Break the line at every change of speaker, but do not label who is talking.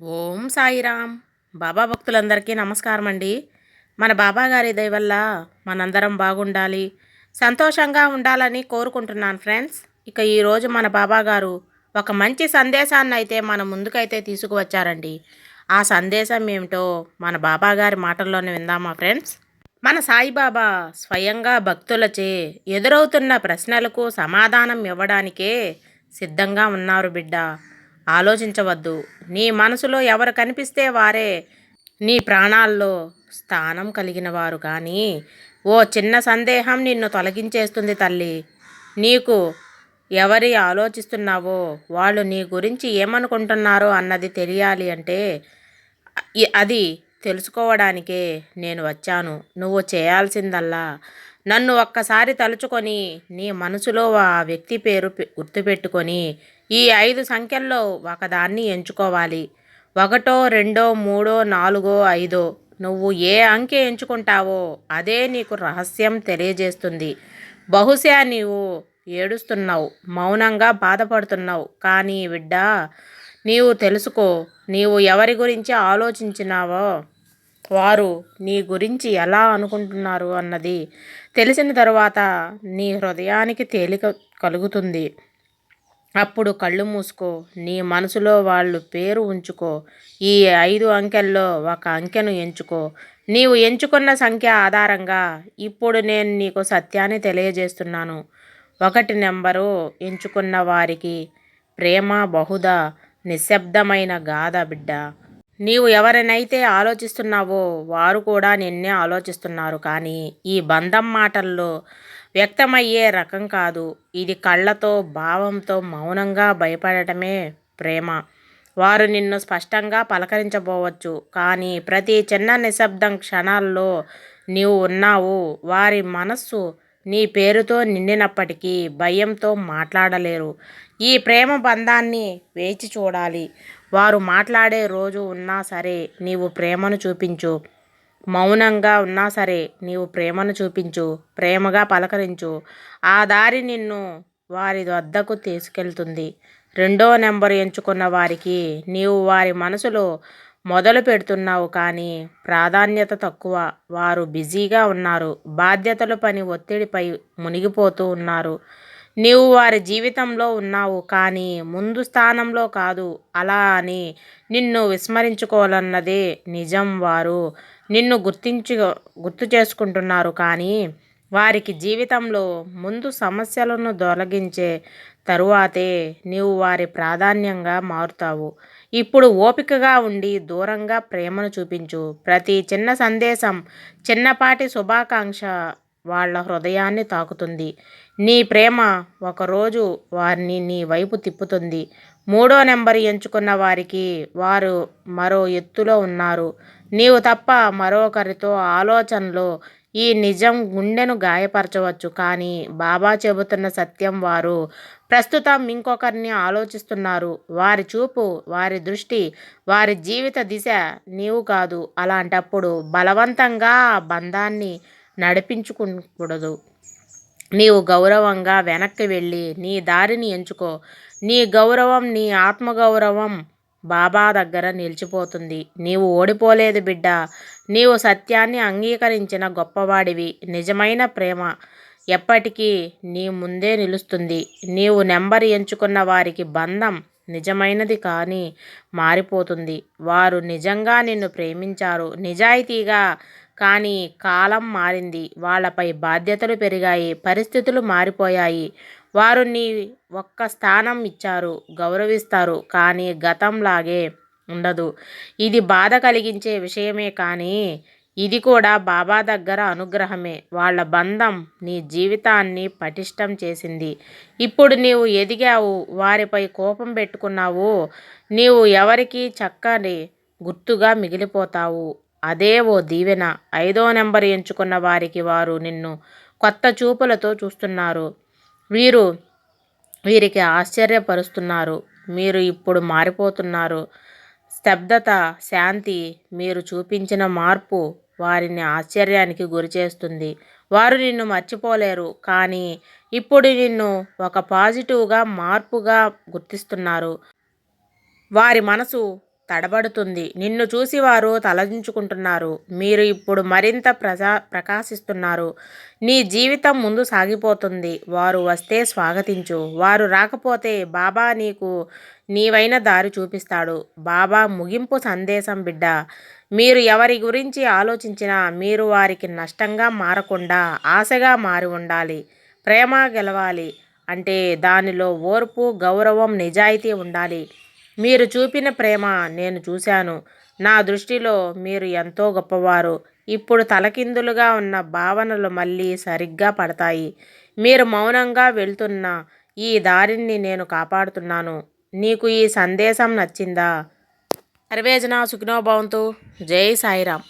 ఓం సాయిరామ్. బాబా భక్తులందరికీ నమస్కారం అండి. మన బాబా గారి దయ వల్ల మనందరం బాగుండాలి, సంతోషంగా ఉండాలని కోరుకుంటున్నాను ఫ్రెండ్స్. ఇక ఈరోజు మన బాబా గారు ఒక మంచి సందేశాన్ని అయితే మన ముందుకైతే తీసుకువచ్చారండి. ఆ సందేశం ఏమిటో మన బాబా గారి మాటల్లోనే విందామా ఫ్రెండ్స్. మన సాయిబాబా స్వయంగా భక్తులచే ఎదురవుతున్న ప్రశ్నలకు సమాధానం ఇవ్వడానికే సిద్ధంగా ఉన్నారు బిడ్డ. ఆలోచించవద్దు. నీ మనసులో ఎవరు కనిపిస్తే వారే నీ ప్రాణాల్లో స్థానం కలిగిన వారు. కానీ ఓ చిన్న సందేహం నిన్ను తొలగించేస్తుంది తల్లి. నీకు ఎవరి ఆలోచిస్తున్నావో వాళ్ళు నీ గురించి ఏమనుకుంటున్నారో అన్నది తెలియాలి అంటే అది తెలుసుకోవడానికే నేను వచ్చాను. నువ్వు చేయాల్సిందల్లా నన్ను ఒక్కసారి తలుచుకొని నీ మనసులో ఆ వ్యక్తి పేరు గుర్తుపెట్టుకొని ఈ 5 సంఖ్యల్లో ఒకదాన్ని ఎంచుకోవాలి. ఒకటో, రెండో, మూడో, నాలుగో, ఐదో నువ్వు ఏ అంకె ఎంచుకుంటావో అదే నీకు రహస్యం తెలియజేస్తుంది. బహుశా నీవు ఏడుస్తున్నావు, మౌనంగా బాధపడుతున్నావు. కానీ బిడ్డా, నీవు తెలుసుకో, నీవు ఎవరి గురించి ఆలోచించినావో వారు నీ గురించి ఎలా అనుకుంటున్నారు అన్నది తెలిసిన తరువాత నీ హృదయానికి తేలిక కలుగుతుంది. అప్పుడు కళ్ళు మూసుకో, నీ మనసులో వాళ్ళు పేరు ఉంచుకో. ఈ 5 అంకెల్లో ఒక అంకెను ఎంచుకో. నీవు ఎంచుకున్న సంఖ్య ఆధారంగా ఇప్పుడు నేను నీకు సత్యాన్ని తెలియజేస్తున్నాను. 1 నెంబరు ఎంచుకున్న వారికి ప్రేమ బహుదా నిశ్శబ్దమైన గాథ బిడ్డ. నీవు ఎవరినైతే ఆలోచిస్తున్నావో వారు కూడా నిన్నే ఆలోచిస్తున్నారు. కానీ ఈ బంధం మాటల్లో వ్యక్తమయ్యే రకం కాదు. ఇది కళ్ళతో, భావంతో, మౌనంగా భయపడటమే ప్రేమ. వారు నిన్ను స్పష్టంగా పలకరించబోవచ్చు, కానీ ప్రతి చిన్న నిశ్శబ్దం క్షణాల్లో నీవు ఉన్నావు. వారి మనస్సు నీ పేరుతో నిండినప్పటికీ భయంతో మాట్లాడలేరు. ఈ ప్రేమ బంధాన్ని వేచి చూడాలి. వారు మాట్లాడే రోజు ఉన్నా సరే నీవు ప్రేమను చూపించు. మౌనంగా ఉన్నా సరే నీవు ప్రేమను చూపించు. ప్రేమగా పలకరించు. ఆ దారి నిన్ను వారి వద్దకు తీసుకెళ్తుంది. 2వ నెంబరు ఎంచుకున్న వారికి నీవు వారి మనసులో మొదలు పెడుతున్నావు, కానీ ప్రాధాన్యత తక్కువ. వారు బిజీగా ఉన్నారు, బాధ్యతలు, పని ఒత్తిడిపై మునిగిపోతూ ఉన్నారు. నీవు వారి జీవితంలో ఉన్నావు, కానీ ముందు స్థానంలో కాదు. అలా అని నిన్ను విస్మరించుకోవాలన్నదే నిజం. వారు నిన్ను గుర్తు చేసుకుంటున్నారు, కానీ వారికి జీవితంలో ముందు సమస్యలను తొలగించే తరువాతే నీవు వారి ప్రాధాన్యంగా మారుతావు. ఇప్పుడు ఓపికగా ఉండి దూరంగా ప్రేమను చూపించు. ప్రతి చిన్న సందేశం, చిన్నపాటి శుభాకాంక్ష వాళ్ళ హృదయాన్ని తాకుతుంది. నీ ప్రేమ ఒకరోజు వారిని నీ వైపు తిప్పుతుంది. 3వ నెంబర్ ఎంచుకున్న వారికి వారు మరో ఎత్తులో ఉన్నారు. నీవు తప్ప మరొకరితో ఆలోచనలో ఈ నిజం గుండెను గాయపరచవచ్చు, కానీ బాబా చెబుతున్న సత్యం వారు ప్రస్తుతం ఇంకొకరిని ఆలోచిస్తున్నారు. వారి చూపు, వారి దృష్టి, వారి జీవిత దిశ నీవు కాదు. అలాంటప్పుడు బలవంతంగా ఆ బంధాన్ని నడిపించుకోకూడదు. నీవు గౌరవంగా వెనక్కి వెళ్ళి నీ దారిని ఎంచుకో. నీ గౌరవం, నీ ఆత్మగౌరవం బాబా దగ్గర నిలిచిపోతుంది. నీవు ఓడిపోలేదు బిడ్డ. నీవు సత్యాన్ని అంగీకరించిన గొప్పవాడివి. నిజమైన ప్రేమ ఎప్పటికీ నీ ముందే నిలుస్తుంది. నీవు నెంబర్ ఎంచుకున్న వారికి బంధం నిజమైనది కానీ మారిపోతుంది. వారు నిజంగా నిన్ను ప్రేమించారు, నిజాయితీగా. కానీ కాలం మారింది, వాళ్ళపై బాధ్యతలు పెరిగాయి, పరిస్థితులు మారిపోయాయి. వారు నీ ఒక్క స్థానం ఇచ్చారు, గౌరవిస్తారు, కానీ గతంలాగే ఉండదు. ఇది బాధ కలిగించే విషయమే, కానీ ఇది కూడా బాబా దగ్గర అనుగ్రహమే. వాళ్ళ బంధం నీ జీవితాన్ని పటిష్టం చేసింది. ఇప్పుడు నీవు ఎదిగావు, వారిపై కోపం పెట్టుకున్నావు. నీవు ఎవరికి చక్కని గుర్తుగా మిగిలిపోతావు. అదే ఓ దీవెన. 5వ నెంబర్ ఎంచుకున్న వారికి వారు నిన్ను కొత్త చూపులతో చూస్తున్నారు. వీరికి ఆశ్చర్యపరుస్తున్నారు. మీరు ఇప్పుడు మారిపోతున్నారు. స్తబ్దత, శాంతి, మీరు చూపించిన మార్పు వారిని ఆశ్చర్యానికి గురిచేస్తుంది. వారు నిన్ను మర్చిపోలేరు, కానీ ఇప్పుడు నిన్ను ఒక పాజిటివ్గా మార్పుగా గుర్తిస్తున్నారు. వారి మనసు తడబడుతుంది. నిన్ను చూసి వారు తలదించుకుంటున్నారు. మీరు ఇప్పుడు మరింత ప్రకాశిస్తున్నారు. నీ జీవితం ముందు సాగిపోతుంది. వారు వస్తే స్వాగతించు. వారు రాకపోతే బాబా నీకు నీవైన దారి చూపిస్తాడు. బాబా ముగింపు సందేశం బిడ్డ. మీరు ఎవరి గురించి ఆలోచించినా మీరు వారికి నష్టంగా మారకుండా ఆశగా మారి ఉండాలి. ప్రేమ గెలవాలి అంటే దానిలో ఓర్పు, గౌరవం, నిజాయితీ ఉండాలి. మీరు చూపిన ప్రేమ నేను చూశాను. నా దృష్టిలో మీరు ఎంతో గొప్పవారు. ఇప్పుడు తలకిందులుగా ఉన్న భావనలు మళ్ళీ సరిగ్గా పడతాయి. మీరు మౌనంగా వెళ్తున్న ఈ దారిని నేను కాపాడుతున్నాను. నీకు ఈ సందేశం నచ్చిందా? సర్వేజన సుఖినో భవంతు. జై సాయిరామ్.